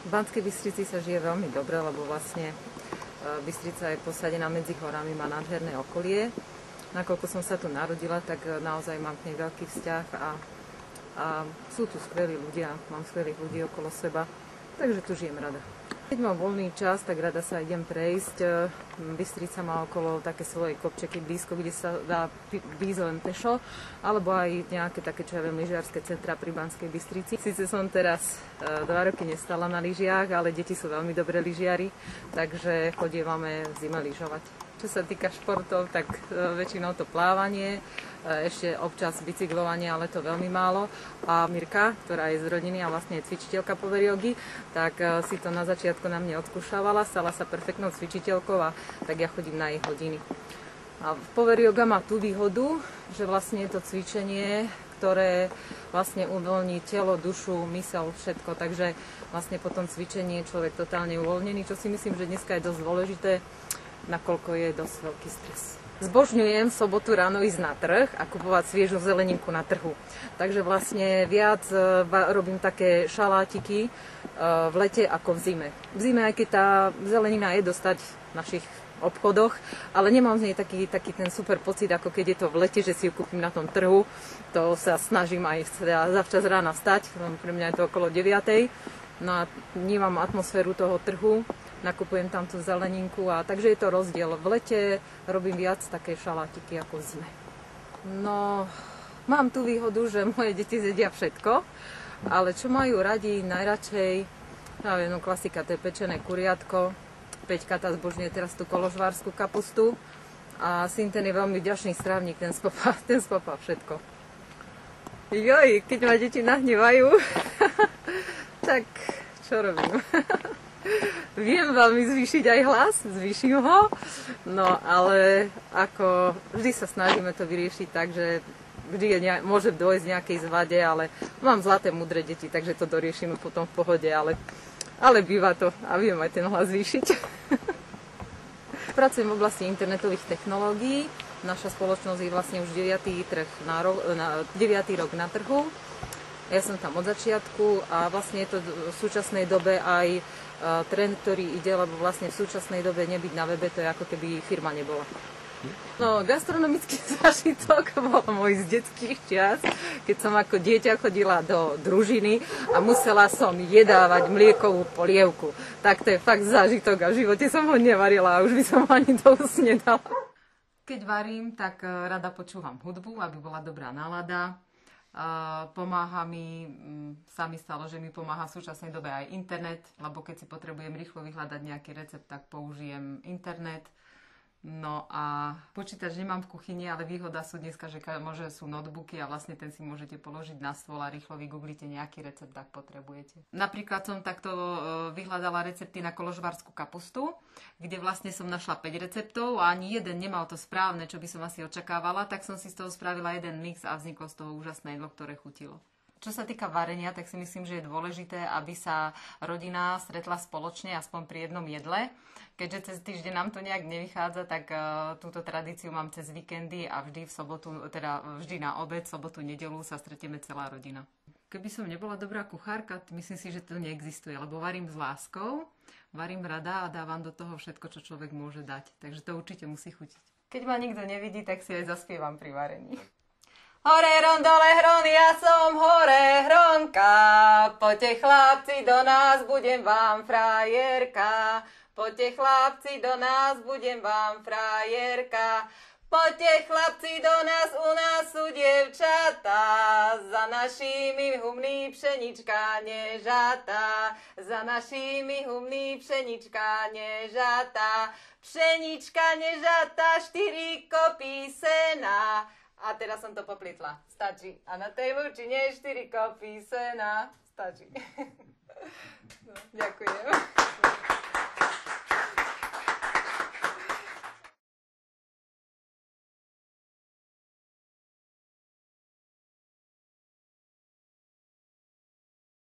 V Banskej Bystrici sa žije veľmi dobre, lebo vlastne Bystrica je posadená medzi horami, má nádherné okolie. Nakoľko som sa tu narodila, tak naozaj mám k nej veľký vzťah a sú tu skvelí ľudia, mám skvelých ľudí okolo seba, takže tu žijem rada. Keď mám voľný čas, tak rada sa idem prejsť. Bystrica má okolo také svoje kopčeky blízko, kde sa dá ísť len pešo, alebo aj nejaké také, čo ja viem, lyžiarske centra pri Banskej Bystrici. Sice som teraz 2 roky nestala na lyžiach, ale deti sú veľmi dobré lyžiari, takže chodievame v zime lyžovať. Čo sa týka športov, tak väčšinou to plávanie, ešte občas bicyklovanie, ale to veľmi málo. A Mirka, ktorá je z rodiny a vlastne je cvičiteľka power jogy, tak si to na začiatku na mne odskúšavala, stala sa perfektnou cvičiteľkou a tak ja chodím na jej hodiny. A power yoga má tú výhodu, že vlastne je to cvičenie, ktoré vlastne uvoľní telo, dušu, myseľ, všetko. Takže vlastne po tom cvičení je človek totálne uvoľnený, čo si myslím, že dneska je dosť dôležité, nakoľko je dosť veľký stres. Zbožňujem v sobotu ráno ísť na trh a kupovať sviežu zeleninku na trhu. Takže vlastne viac robím také šalátiky v lete ako v zime. V zime, aj keď tá zelenina je dostať v našich obchodoch, ale nemám z nej taký ten super pocit, ako keď je to v lete, že si ju kúpim na tom trhu. To sa snažím aj zavčas rána vstať, pre mňa je to okolo 9:00. No a vnímam atmosféru toho trhu, nakupujem tam tú zeleninku a takže je to rozdiel. V lete robím viac také šalátiky ako v zime. No, mám tú výhodu, že moje deti zjedia všetko, ale čo majú radi najradšej, klasika, to je pečené kuriatko, Peťka tá zbožňuje teraz tú koložvárskú kapustu a syn ten je veľmi vďačný strávnik, ten spopá všetko. Joj, keď ma deti nahnevajú, tak čo robím? Viem veľmi zvýšiť aj hlas, zvýšim ho, no ale ako vždy sa snažíme to vyriešiť tak, že vždy môže dôjsť nejakej zvade, ale mám zlaté múdre deti, takže to doriešime potom v pohode, ale býva to a viem aj ten hlas zvýšiť. Pracujem v oblasti internetových technológií. Naša spoločnosť je vlastne už 9. rok na trhu. Ja som tam od začiatku a vlastne je to v súčasnej dobe aj trend, ktorý ide, lebo vlastne v súčasnej dobe nebyť na webe, to je ako keby firma nebola. No, gastronomický zážitok bol môj z detských čias, keď som ako dieťa chodila do družiny a musela som jedávať mliekovú polievku. Tak to je fakt zážitok a v živote som ho nevarila a už by som ho ani do úst nedala. Keď varím, tak rada počúvam hudbu, aby bola dobrá nálada. Pomáha mi, sa mi stalo, že mi pomáha v súčasnej dobe aj internet, lebo keď si potrebujem rýchlo vyhľadať nejaký recept, tak použijem internet. No a počítač nemám v kuchyni, ale výhoda sú dneska, že sú notebooky a vlastne ten si môžete položiť na stôl a rýchlo vygooglite nejaký recept, ak potrebujete. Napríklad som takto vyhľadala recepty na koložvárskú kapustu, kde vlastne som našla 5 receptov a ani jeden nemal to správne, čo by som asi očakávala, tak som si z toho spravila jeden mix a vzniklo z toho úžasné jedlo, ktoré chutilo. Čo sa týka varenia, tak si myslím, že je dôležité, aby sa rodina stretla spoločne aspoň pri jednom jedle. Keďže cez týždeň nám to nejak nevychádza, tak túto tradíciu mám cez víkendy a vždy v sobotu, teda vždy na obed, sobotu, nedeľu sa stretieme celá rodina. Keby som nebola dobrá kuchárka, myslím si, že to neexistuje, lebo varím s láskou, varím rada a dávam do toho všetko, čo človek môže dať. Takže to určite musí chutiť. Keď ma nikto nevidí, tak si aj zaspievam pri varení. Hore hron, dole hron, ja som hore hronka, poďte chlapci do nás, budem vám frajerka. Poďte chlapci do nás, budem vám frajerka. Poďte chlapci do nás, u nás sú dievčatá, za našimi humný pšenička nežatá, za našimi humný pšenička nežatá, pšenička nežatá, 4 kopy sena. A teraz som to poplitla. Stačí. A na tej lúčine 4 kopy sena. Stačí. No, ďakujem.